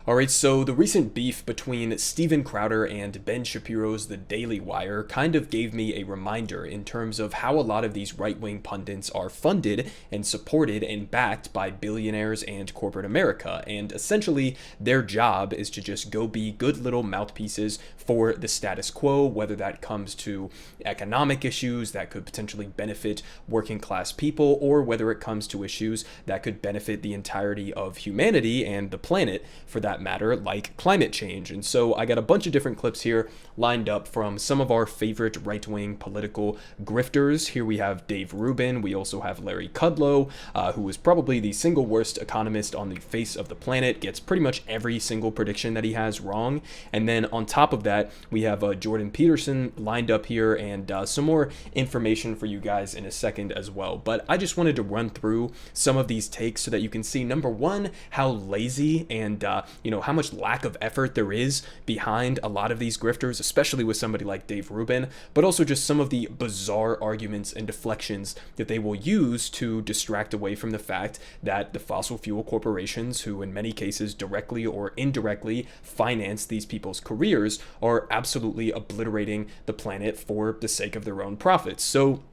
All right, so the recent beef between Steven Crowder and Ben Shapiro's The Daily Wire kind of gave me a reminder in terms of how a lot of these right-wing pundits are funded and supported and backed by billionaires and corporate America. And essentially, their job is to just go be good little mouthpieces for the status quo, whether that comes to economic issues that could potentially benefit working class people, or whether it comes to issues that could benefit the entirety of humanity and the planet for that matter, like climate change. And so I got a bunch of different clips here lined up from some of our favorite right-wing political grifters. Here we have Dave Rubin. We also have Larry Kudlow, who is probably the single worst economist on the face of the planet, gets pretty much every single prediction that he has wrong. And then on top of that, we have Jordan Peterson lined up here, and some more information for you guys in a second as well. But I just wanted to run through some of these takes so that you can see, number one, how lazy and how much lack of effort there is behind a lot of these grifters, especially with somebody like Dave Rubin, but also just some of the bizarre arguments and deflections that they will use to distract away from the fact that the fossil fuel corporations, who in many cases directly or indirectly finance these people's careers, are absolutely obliterating the planet for the sake of their own profits. So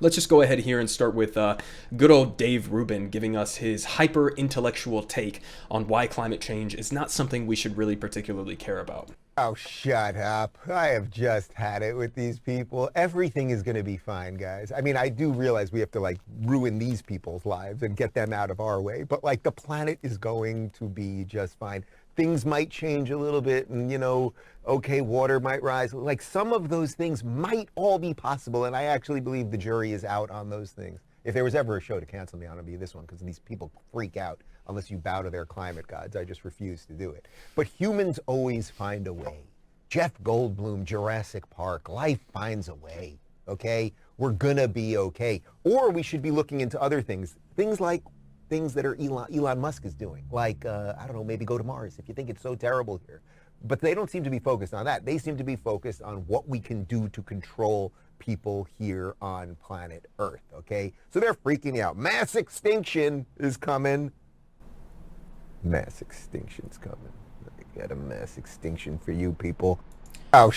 let's just go ahead here and start with good old Dave Rubin giving us his hyper-intellectual take on why climate change is not something we should really particularly care about. Oh, shut up. I have just had it with these people. Everything is going to be fine, guys. I mean, I do realize we have to, ruin these people's lives and get them out of our way. But, the planet is going to be just fine. Things might change a little bit and, okay, water might rise. Some of those things might all be possible. And I actually believe the jury is out on those things. If there was ever a show to cancel me on, it'd be this one, because these people freak out unless you bow to their climate gods. I just refuse to do it. But humans always find a way. Jeff Goldblum, Jurassic Park, life finds a way, okay? We're gonna be okay. Or we should be looking into other things that are Elon Musk is doing. I don't know, maybe go to Mars if you think it's so terrible here. But they don't seem to be focused on that. They seem to be focused on what we can do to control people here on planet Earth, okay? So they're freaking out. Mass extinction is coming. Mass extinction's coming. I got a mass extinction for you people. Oh,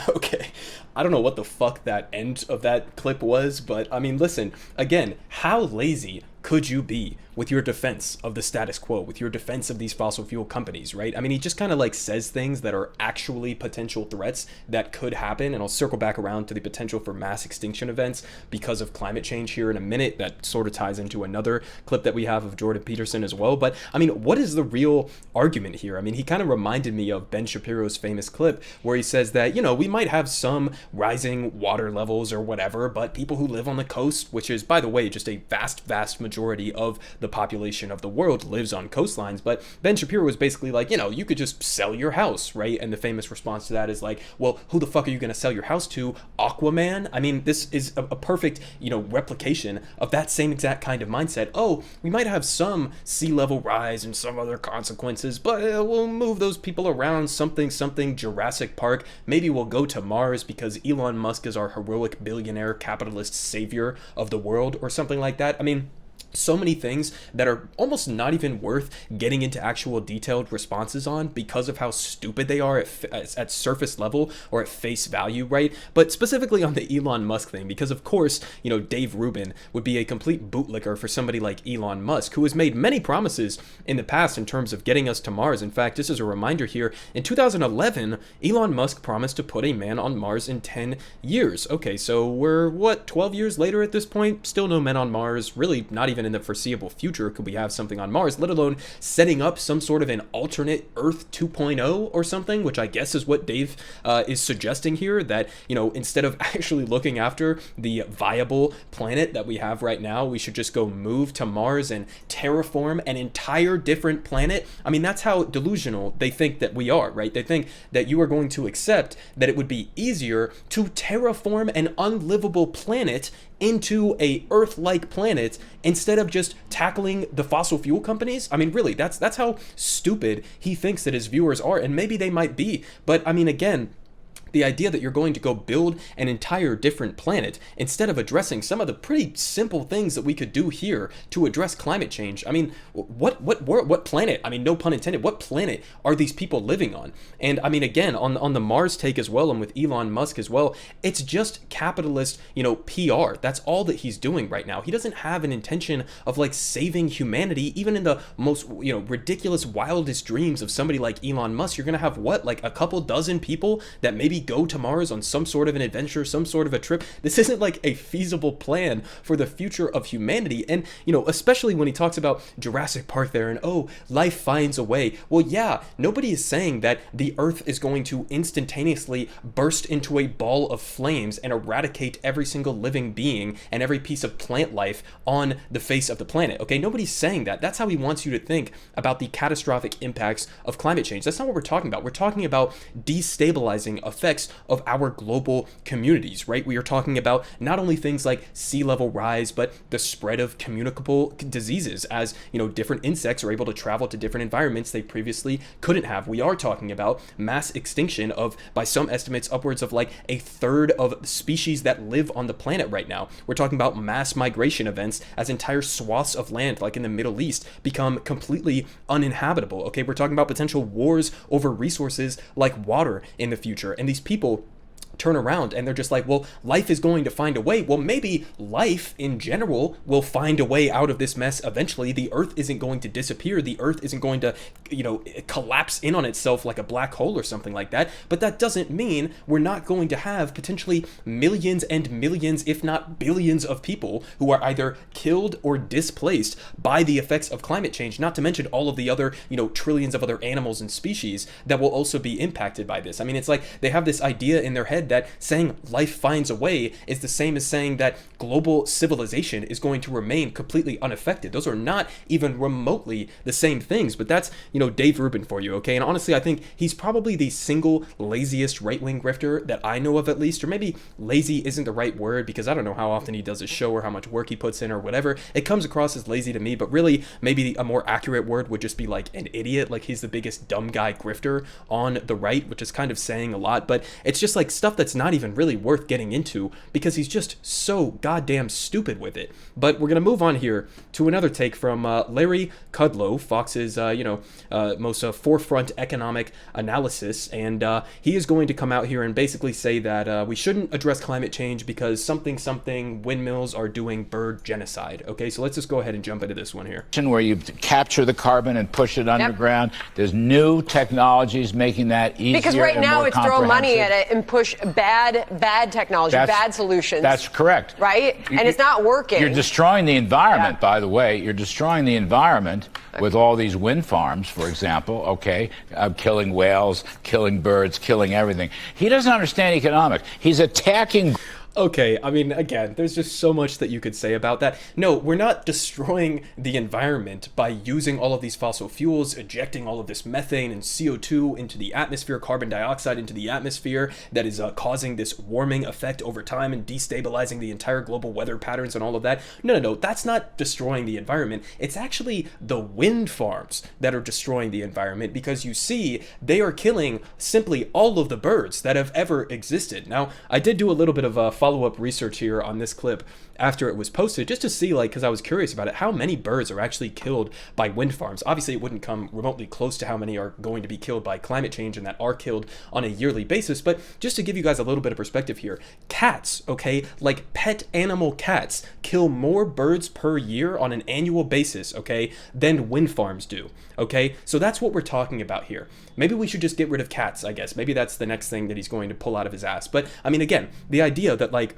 Okay, I don't know what the fuck that end of that clip was, but I mean, listen, again, how lazy could you be with your defense of the status quo, with your defense of these fossil fuel companies, right? I mean, he just kind of says things that are actually potential threats that could happen, and I'll circle back around to the potential for mass extinction events because of climate change here in a minute. That sort of ties into another clip that we have of Jordan Peterson as well. But I mean, what is the real argument here? I mean, he kind of reminded me of Ben Shapiro's famous clip where he says that, we might have some rising water levels or whatever, but people who live on the coast, which is, by the way, just a vast majority of the population of the world lives on coastlines. But Ben Shapiro was basically like, you could just sell your house, right? And the famous response to that is like, well, who the fuck are you going to sell your house to? Aquaman? I mean, this is a perfect, replication of that same exact kind of mindset. Oh, we might have some sea level rise and some other consequences, but we'll move those people around, something Jurassic Park. Maybe we'll go to Mars because Elon Musk is our heroic billionaire capitalist savior of the world or something like that. I mean, so many things that are almost not even worth getting into actual detailed responses on because of how stupid they are at surface level or at face value, right? But specifically on the Elon Musk thing, because of course, Dave Rubin would be a complete bootlicker for somebody like Elon Musk, who has made many promises in the past in terms of getting us to Mars. In fact, just as a reminder here, in 2011, Elon Musk promised to put a man on Mars in 10 years. Okay, so we're, 12 years later at this point? Still no men on Mars, really not even in the foreseeable future could we have something on Mars, let alone setting up some sort of an alternate Earth 2.0 or something, which I guess is what Dave is suggesting here, that, instead of actually looking after the viable planet that we have right now, we should just go move to Mars and terraform an entire different planet. I mean, that's how delusional they think that we are, right? They think that you are going to accept that it would be easier to terraform an unlivable planet into a Earth-like planet instead of just tackling the fossil fuel companies. I mean, really, that's how stupid he thinks that his viewers are, and maybe they might be. But I mean, again, The idea that you're going to go build an entire different planet instead of addressing some of the pretty simple things that we could do here to address climate change. I mean, what planet? I mean, no pun intended. What planet are these people living on? And I mean, again, on the Mars take as well, and with Elon Musk as well, it's just capitalist, PR. That's all that he's doing right now. He doesn't have an intention of like saving humanity, even in the most, ridiculous, wildest dreams of somebody like Elon Musk. You're gonna have what, like a couple dozen people that maybe go to Mars on some sort of an adventure, some sort of a trip. This isn't like a feasible plan for the future of humanity. And, especially when he talks about Jurassic Park there and, oh, life finds a way. Well, yeah, nobody is saying that the Earth is going to instantaneously burst into a ball of flames and eradicate every single living being and every piece of plant life on the face of the planet. Okay, nobody's saying that. That's how he wants you to think about the catastrophic impacts of climate change. That's not what we're talking about. We're talking about destabilizing effects of our global communities, right? We are talking about not only things like sea level rise, but the spread of communicable diseases as, different insects are able to travel to different environments they previously couldn't have. We are talking about mass extinction of, by some estimates, upwards of like a third of species that live on the planet right now. We're talking about mass migration events as entire swaths of land, like in the Middle East, become completely uninhabitable. Okay, we're talking about potential wars over resources like water in the future. And these people turn around and they're just like, well, life is going to find a way. Well, maybe life in general will find a way out of this mess eventually. The Earth isn't going to disappear. The Earth isn't going to, collapse in on itself like a black hole or something like that. But that doesn't mean we're not going to have potentially millions and millions, if not billions, of people who are either killed or displaced by the effects of climate change, not to mention all of the other, trillions of other animals and species that will also be impacted by this. I mean, it's like they have this idea in their head that saying life finds a way is the same as saying that global civilization is going to remain completely unaffected. Those are not even remotely the same things, but that's, Dave Rubin for you, okay? And honestly, I think he's probably the single laziest right-wing grifter that I know of, at least, or maybe lazy isn't the right word because I don't know how often he does his show or how much work he puts in or whatever. It comes across as lazy to me, but really maybe a more accurate word would just be like an idiot, like he's the biggest dumb guy grifter on the right, which is kind of saying a lot, but it's just like stuff that's not even really worth getting into because he's just so goddamn stupid with it. But we're going to move on here to another take from Larry Kudlow, Fox's, most forefront economic analysis. And he is going to come out here and basically say that we shouldn't address climate change because something windmills are doing bird genocide. Okay, so let's just go ahead and jump into this one here. Where you capture the carbon and push it underground. There's new technologies making that easier. Because right now it's throw money at it and push bad technology, bad solutions. That's correct. Right? And it's not working. You're destroying the environment, by the way. You're destroying the environment with all these wind farms, for example, okay? Killing whales, killing birds, killing everything. He doesn't understand economics. He's attacking... Okay, I mean, again, there's just so much that you could say about that. No, we're not destroying the environment by using all of these fossil fuels, ejecting all of this methane and CO2 into the atmosphere, carbon dioxide into the atmosphere that is causing this warming effect over time and destabilizing the entire global weather patterns and all of that. No, that's not destroying the environment. It's actually the wind farms that are destroying the environment because you see, they are killing simply all of the birds that have ever existed. Now, I did do a little bit of follow-up research here on this clip after it was posted, just to see, like, because I was curious about it, how many birds are actually killed by wind farms. Obviously, it wouldn't come remotely close to how many are going to be killed by climate change and that are killed on a yearly basis, but just to give you guys a little bit of perspective here, cats, okay, like pet animal cats, kill more birds per year on an annual basis, okay, than wind farms do, okay? So that's what we're talking about here. Maybe we should just get rid of cats, I guess. Maybe that's the next thing that he's going to pull out of his ass. But, I mean, again, the idea that, like,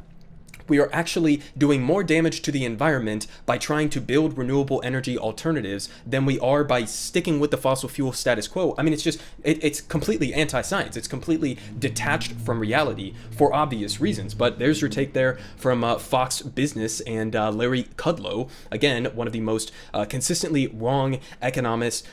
we are actually doing more damage to the environment by trying to build renewable energy alternatives than we are by sticking with the fossil fuel status quo. I mean, it's just, it's completely anti-science. It's completely detached from reality for obvious reasons. But there's your take there from Fox Business and Larry Kudlow. Again, one of the most consistently wrong economists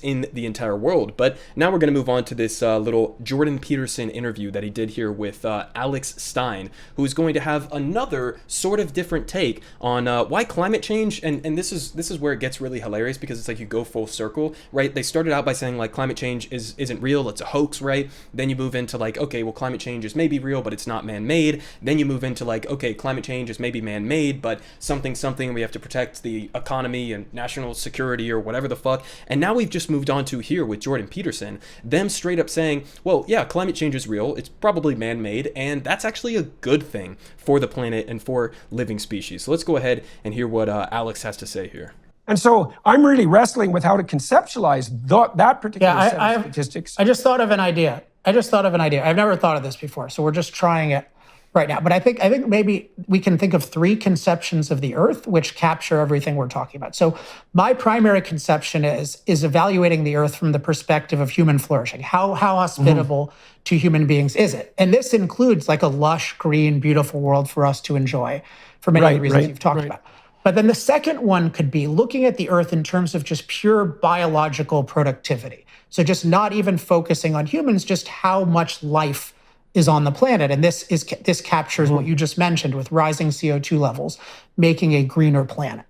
in the entire world. But now we're going to move on to this little Jordan Peterson interview that he did here with Alex Stein, who is going to have have another sort of different take on why climate change, and this is where it gets really hilarious, because it's like you go full circle, right? They started out by saying like climate change isn't real, it's a hoax, right? Then you move into like, okay, well, climate change is maybe real, but it's not man-made. Then you move into like, okay, climate change is maybe man-made, but something, we have to protect the economy and national security or whatever the fuck. And now we've just moved on to here with Jordan Peterson, them straight up saying, well, yeah, climate change is real, it's probably man-made, and that's actually a good thing for the planet and for living species. So let's go ahead and hear what Alex has to say here. And so I'm really wrestling with how to conceptualize that particular set of statistics. I just thought of an idea. I've never thought of this before, so we're just trying it right now. But I think maybe we can think of three conceptions of the Earth which capture everything we're talking about. So my primary conception is evaluating the Earth from the perspective of human flourishing. How hospitable to human beings is it? And this includes like a lush, green, beautiful world for us to enjoy for many of the reasons you've talked about. But then the second one could be looking at the Earth in terms of just pure biological productivity. So just not even focusing on humans, just how much life is on the planet. And this captures what you just mentioned with rising CO2 levels, making a greener planet.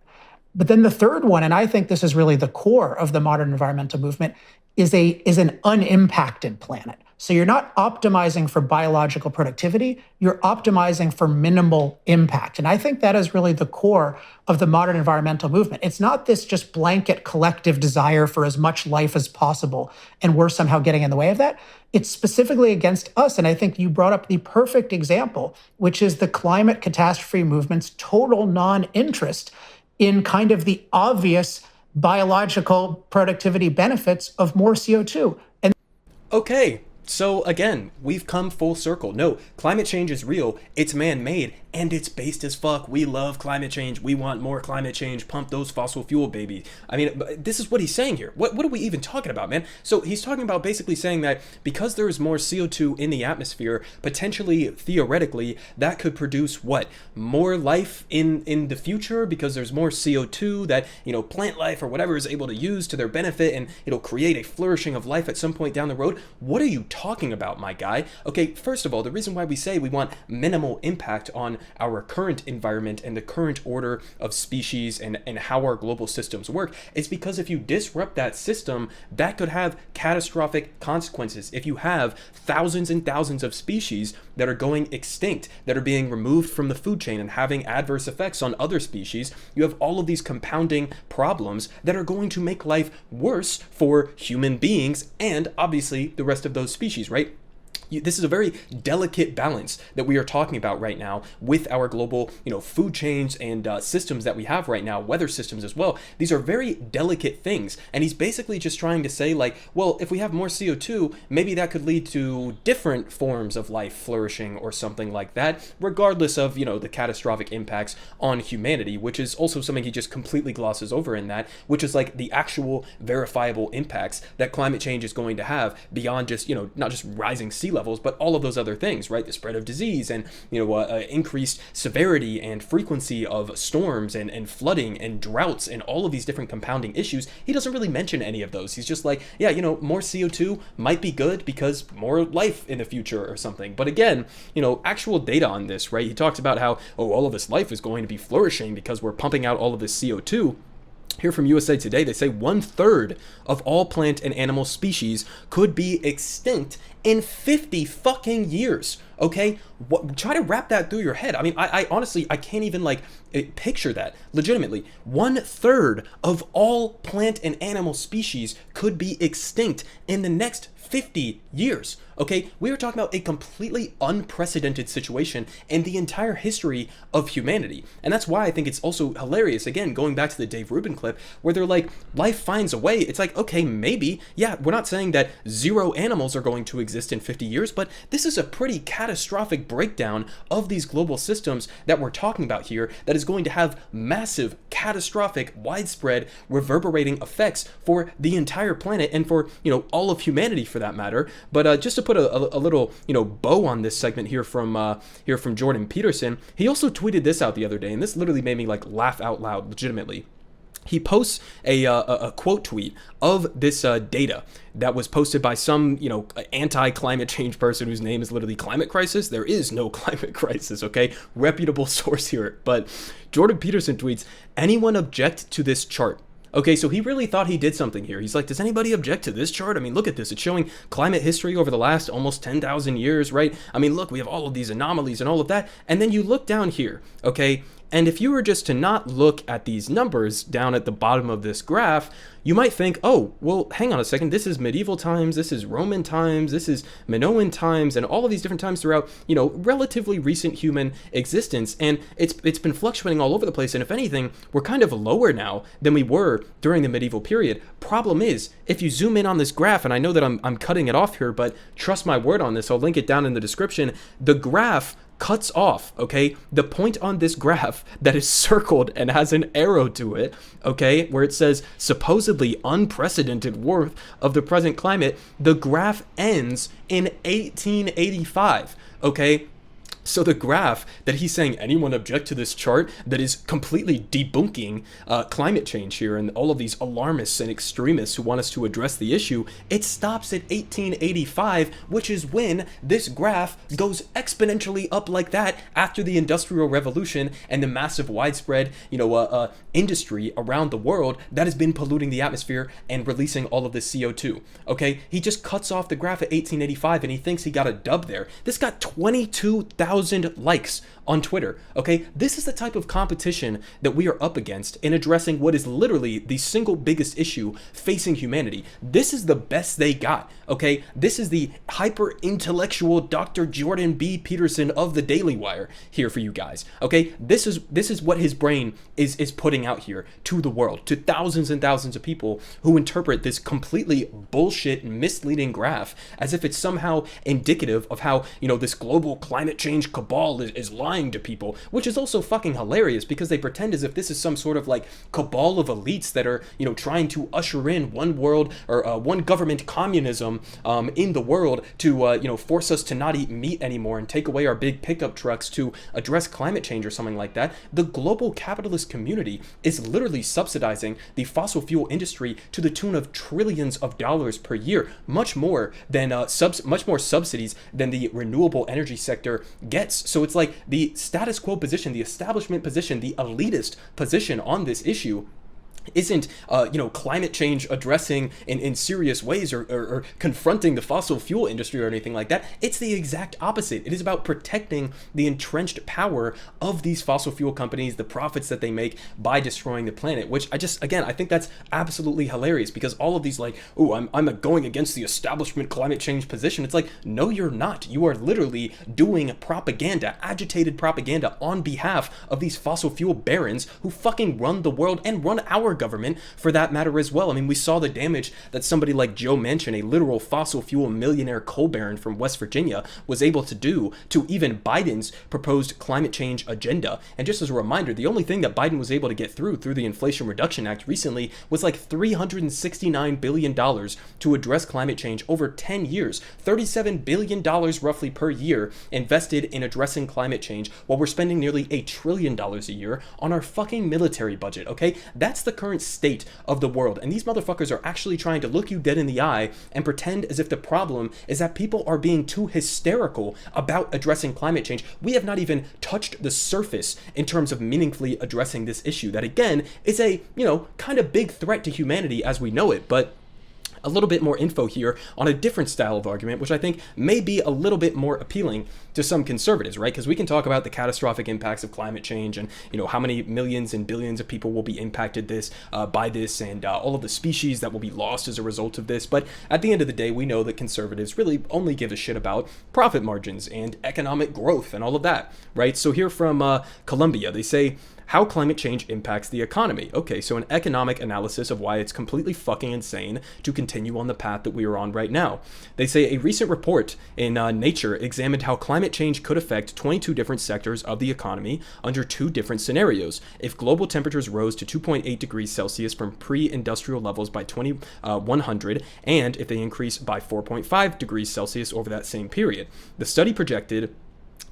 But then the third one, and I think this is really the core of the modern environmental movement, is an unimpacted planet. So you're not optimizing for biological productivity, you're optimizing for minimal impact. And I think that is really the core of the modern environmental movement. It's not this just blanket collective desire for as much life as possible, and we're somehow getting in the way of that. It's specifically against us. And I think you brought up the perfect example, which is the climate catastrophe movement's total non-interest in kind of the obvious biological productivity benefits of more CO2. And okay. So again, we've come full circle. No, climate change is real, it's man-made, and it's based as fuck. We love climate change. We want more climate change. Pump those fossil fuel, baby. I mean, this is what he's saying here. What are we even talking about, man? So he's talking about basically saying that because there is more CO2 in the atmosphere, potentially, theoretically, that could produce what? More life in the future, because there's more CO2 that, plant life or whatever is able to use to their benefit, and it'll create a flourishing of life at some point down the road. What are you talking about, my guy? Okay, first of all, the reason why we say we want minimal impact on our current environment and the current order of species and how our global systems work is because if you disrupt that system, that could have catastrophic consequences. If you have thousands and thousands of species that are going extinct, that are being removed from the food chain and having adverse effects on other species, you have all of these compounding problems that are going to make life worse for human beings and obviously the rest of those species, right? This is a very delicate balance that we are talking about right now with our global, food chains and systems that we have right now, weather systems as well. These are very delicate things. And he's basically just trying to say like, well, if we have more CO2, maybe that could lead to different forms of life flourishing or something like that, regardless of, the catastrophic impacts on humanity, which is also something he just completely glosses over in that, which is like the actual verifiable impacts that climate change is going to have beyond just, not just rising sea levels, but all of those other things, right? The spread of disease and, increased severity and frequency of storms and flooding and droughts and all of these different compounding issues. He doesn't really mention any of those. He's just like, yeah, more CO2 might be good because more life in the future or something. But again, actual data on this, right? He talks about how, all of this life is going to be flourishing because we're pumping out all of this CO2. Here from USA Today, they say 1/3 of all plant and animal species could be extinct in 50 fucking years. Okay, try to wrap that through your head. I mean, I honestly, I can't even picture that. Legitimately, 1/3 of all plant and animal species could be extinct in the next 50 years. Okay, we are talking about a completely unprecedented situation in the entire history of humanity. And that's why I think it's also hilarious, again, going back to the Dave Rubin clip, where they're like, life finds a way. It's like, okay, maybe, yeah, we're not saying that 0 animals are going to exist in 50 years, but this is a pretty catastrophic breakdown of these global systems that we're talking about here that is going to have massive, catastrophic, widespread, reverberating effects for the entire planet and for, all of humanity for that matter. But just to put a little bow on this segment here from Jordan Peterson, he also tweeted this out the other day, and this literally made me laugh out loud legitimately. he posts a quote tweet of this data that was posted by some, anti-climate change person whose name is literally Climate Crisis. There is no climate crisis, okay? Reputable source here. But Jordan Peterson tweets, anyone object to this chart? Okay, so he really thought he did something here. He's like, does anybody object to this chart? I mean, look at this. It's showing climate history over the last almost 10,000 years, right? I mean, look, we have all of these anomalies and all of that. And then you look down here, okay? And if you were just to not look at these numbers down at the bottom of this graph, you might think, oh, well, hang on a second. This is medieval times. This is Roman times. This is Minoan times, and all of these different times throughout, relatively recent human existence. And it's been fluctuating all over the place. And if anything, we're kind of lower now than we were during the medieval period. Problem is, if you zoom in on this graph, and I know that I'm cutting it off here, but trust my word on this. I'll link it down in the description. The graph cuts off, okay, the point on this graph that is circled and has an arrow to it, okay, where it says supposedly unprecedented worth of the present climate. The graph ends in 1885, okay? So the graph that he's saying, anyone object to this chart, that is completely debunking climate change here and all of these alarmists and extremists who want us to address the issue, it stops at 1885, which is when this graph goes exponentially up like that after the Industrial Revolution and the massive widespread, industry around the world that has been polluting the atmosphere and releasing all of this CO2. Okay, he just cuts off the graph at 1885 and he thinks he got a dub there. This got 22,000 likes on Twitter. Okay, this is the type of competition that we are up against in addressing what is literally the single biggest issue facing humanity. This is the best they got. Okay, this is the hyper intellectual Dr. Jordan B. Peterson of the Daily Wire here for you guys. Okay, this is what his brain is putting out here to the world, to thousands and thousands of people who interpret this completely bullshit, misleading graph as if it's somehow indicative of how this global climate change cabal is lying to people, which is also fucking hilarious because they pretend as if this is some sort of like cabal of elites that are trying to usher in one world or one government communism in the world to force us to not eat meat anymore and take away our big pickup trucks to address climate change or something like that. The global capitalist community is literally subsidizing the fossil fuel industry to the tune of trillions of dollars per year, much more subsidies than the renewable energy sector gets. So it's like the status quo position, the establishment position, the elitist position on this issue isn't climate change addressing in serious ways or confronting the fossil fuel industry or anything like that. It's the exact opposite. It is about protecting the entrenched power of these fossil fuel companies, the profits that they make by destroying the planet, which I think that's absolutely hilarious because all of these I'm going against the establishment climate change position. It's like, no, you're not. You are literally doing propaganda, agitated propaganda on behalf of these fossil fuel barons who fucking run the world and run our government for that matter as well. I mean, we saw the damage that somebody like Joe Manchin, a literal fossil fuel millionaire coal baron from West Virginia, was able to do to even Biden's proposed climate change agenda. And just as a reminder, the only thing that Biden was able to get through the Inflation Reduction Act recently was like $369 billion to address climate change over 10 years, $37 billion roughly per year invested in addressing climate change, while we're spending nearly $1 trillion a year on our fucking military budget. Okay, that's the current state of the world, and these motherfuckers are actually trying to look you dead in the eye and pretend as if the problem is that people are being too hysterical about addressing climate change. We have not even touched the surface in terms of meaningfully addressing this issue that, again, is a kind of big threat to humanity as we know it. But a little bit more info here on a different style of argument, which I think may be a little bit more appealing to some conservatives, right? Because we can talk about the catastrophic impacts of climate change and, how many millions and billions of people will be impacted by this and all of the species that will be lost as a result of this. But at the end of the day, we know that conservatives really only give a shit about profit margins and economic growth and all of that, right? So here from Columbia, they say, how climate change impacts the economy. Okay, so an economic analysis of why it's completely fucking insane to continue on the path that we are on right now. They say a recent report in Nature examined how climate change could affect 22 different sectors of the economy under 2 different scenarios. If global temperatures rose to 2.8 degrees Celsius from pre-industrial levels by 2100, and if they increase by 4.5 degrees Celsius over that same period. The study projected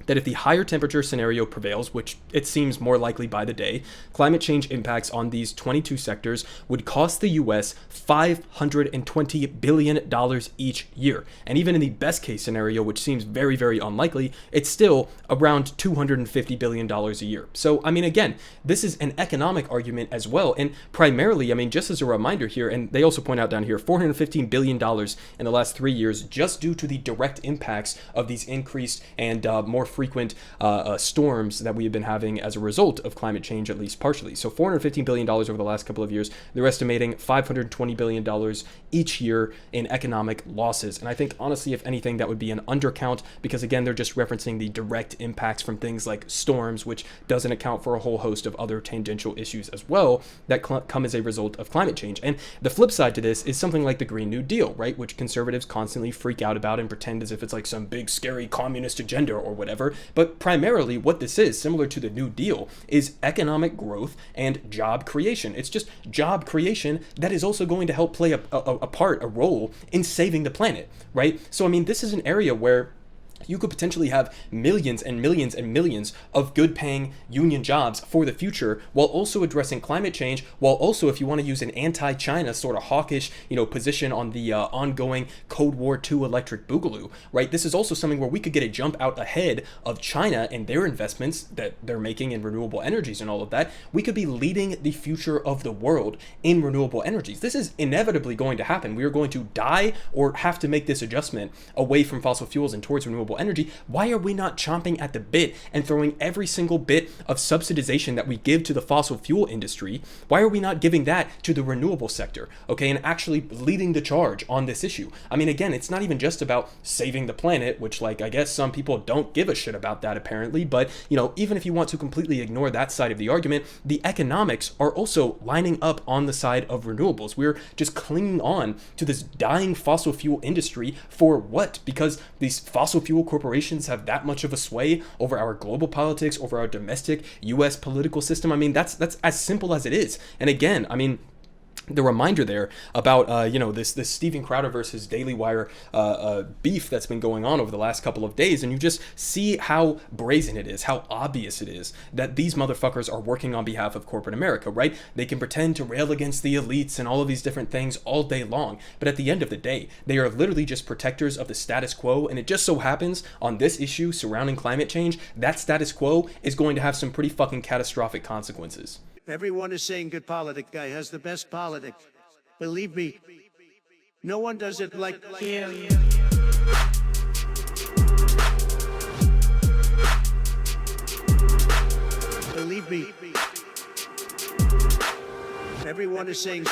that if the higher temperature scenario prevails, which it seems more likely by the day, climate change impacts on these 22 sectors would cost the US $520 billion each year. And even in the best case scenario, which seems very, very unlikely, it's still around $250 billion a year. So, I mean, again, this is an economic argument as well. And primarily, I mean, just as a reminder here, and they also point out down here, $415 billion in the last 3 years, just due to the direct impacts of these increased and more frequent storms that we have been having as a result of climate change, at least partially. So $415 billion over the last couple of years. They're estimating $520 billion each year in economic losses. And I think, honestly, if anything, that would be an undercount because, again, they're just referencing the direct impacts from things like storms, which doesn't account for a whole host of other tangential issues as well that come as a result of climate change. And the flip side to this is something like the Green New Deal, right, which conservatives constantly freak out about and pretend as if it's like some big, scary communist agenda or whatever. But primarily what this is, similar to the New Deal, is economic growth and job creation. It's just job creation that is also going to help play a role in saving the planet, right? So, I mean, this is an area where you could potentially have millions and millions and millions of good paying union jobs for the future while also addressing climate change, while also, if you want to use an anti-China sort of hawkish, position on the ongoing Cold War II electric boogaloo, right? This is also something where we could get a jump out ahead of China and their investments that they're making in renewable energies and all of that. We could be leading the future of the world in renewable energies. This is inevitably going to happen. We are going to die or have to make this adjustment away from fossil fuels and towards renewable energy. Why are we not chomping at the bit and throwing every single bit of subsidization that we give to the fossil fuel industry? Why are we not giving that to the renewable sector, okay, and actually leading the charge on this issue? I mean, again, it's not even just about saving the planet, which, like, I guess some people don't give a shit about that apparently, but, even if you want to completely ignore that side of the argument, the economics are also lining up on the side of renewables. We're just clinging on to this dying fossil fuel industry for what? Because these fossil fuel corporations have that much of a sway over our global politics, over our domestic US political system. I mean, that's as simple as it is. And again, I mean, the reminder there about this Steven Crowder versus Daily Wire beef that's been going on over the last couple of days, and you just see how brazen it is, how obvious it is that these motherfuckers are working on behalf of corporate America, right? They can pretend to rail against the elites and all of these different things all day long, but at the end of the day, they are literally just protectors of the status quo. And it just so happens on this issue surrounding climate change, that status quo is going to have some pretty fucking catastrophic consequences. Everyone is saying good Politic guy has the best Politic. Believe me, no one does it like you. Believe me, everyone is saying